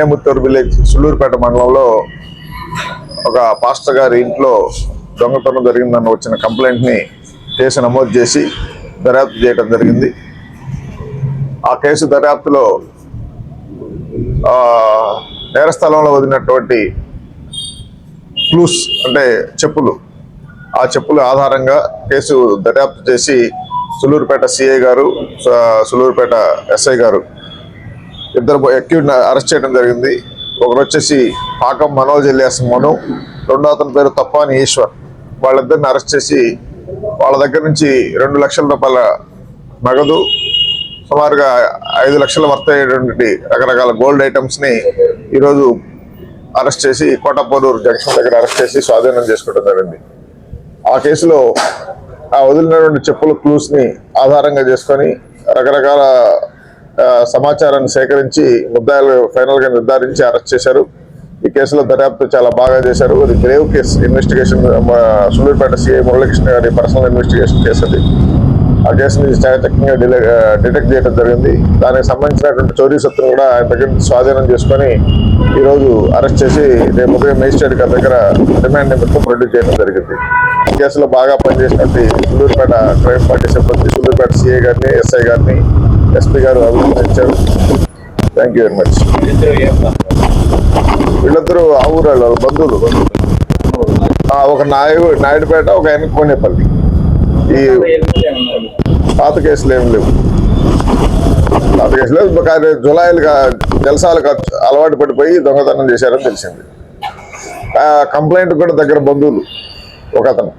కన్యాముత్తూరు village Sullurpeta మండలంలో ఒక pastor గారి ఇంట్లో దొంగతనం జరిగిందని వచ్చిన కంప్లైంట్ని కేసు నమోదు చేసి దర్యాప్తు చేయడం జరిగింది. ఆ కేసు దర్యాప్తులో నేరస్థలంలో వదిలినటువంటి క్లూస్ అంటే చెప్పులు, ఆ చెప్పుల ఆధారంగా కేసు దర్యాప్తు చేసి సుళ్ళూరుపేట సిఐ గారు, సుళ్ళూరుపేట ఎస్ఐ గారు ఇద్దరు అక్యూజ్ని అరెస్ట్ చేయడం జరిగింది. ఒకరు వచ్చేసి పాకం మనోజ్ ఎలియాస్ మను, రెండో అతని పేరు తప్పాని ఈశ్వర్. వాళ్ళిద్దరిని అరెస్ట్ చేసి వాళ్ళ దగ్గర నుంచి 2 లక్షల రూపాయల నగదు, సుమారుగా 5 లక్షల వర్త్ అయ్యేటువంటి రకరకాల గోల్డ్ ఐటమ్స్ని ఈరోజు అరెస్ట్ చేసి కోటపల్లూరు జంక్షన్ దగ్గర అరెస్ట్ చేసి స్వాధీనం చేసుకోవడం జరిగింది. ఆ కేసులో ఆ వదిలినటువంటి చెప్పుల క్లూస్ని ఆధారంగా చేసుకొని రకరకాల సమాచారాన్ని సేకరించి ముద్దాయిలు ఫైనల్గా నిర్ధారించి అరెస్ట్ చేశారు. ఈ కేసులో దర్యాప్తు చాలా బాగా చేశారు. అది grave case, investigation Sullurpeta CI Muralikrishna గారి పర్సనల్ ఇన్వెస్టిగేషన్ కేసు అది. ఆ కేసుని చాకచక్యంగా డిటెక్ట్ చేయడం జరిగింది. దానికి సంబంధించినటువంటి చోరీ సొత్తును కూడా ఆయన దగ్గర నుంచి స్వాధీనం చేసుకొని ఈరోజు అరెస్ట్ చేసి రేపు ఉదయం మేజిస్ట్రేట్ గారి దగ్గర రిమాండ్ నిమిత్తం ప్రొడ్యూస్ చేయడం జరిగింది. ఈ కేసులో బాగా పనిచేసినట్టు సుళ్ళూరుపేట క్రైమ్ పార్టీ సిబ్బంది, సుళ్ళూరుపేట సిఐ గారిని, ఎస్ఐ గారిని, ఎస్పీ గారు అభినందించారు. Thank you very much. వీళ్ళిద్దరూ ఆ ఊరు వాళ్ళు బంధువులు. ఒక నాయుడుపేట, ఒక ఆయన కోనేపల్లి. ఈ పాత కేసులు ఏమి లేవు. పాత కేసులు లేవు. జులాయిలుగా జలసాలకు అలవాటు పడిపోయి దొంగతనం చేశారని తెలిసింది. కంప్లైంట్ కూడా దగ్గర బంధువులు ఒక అతను.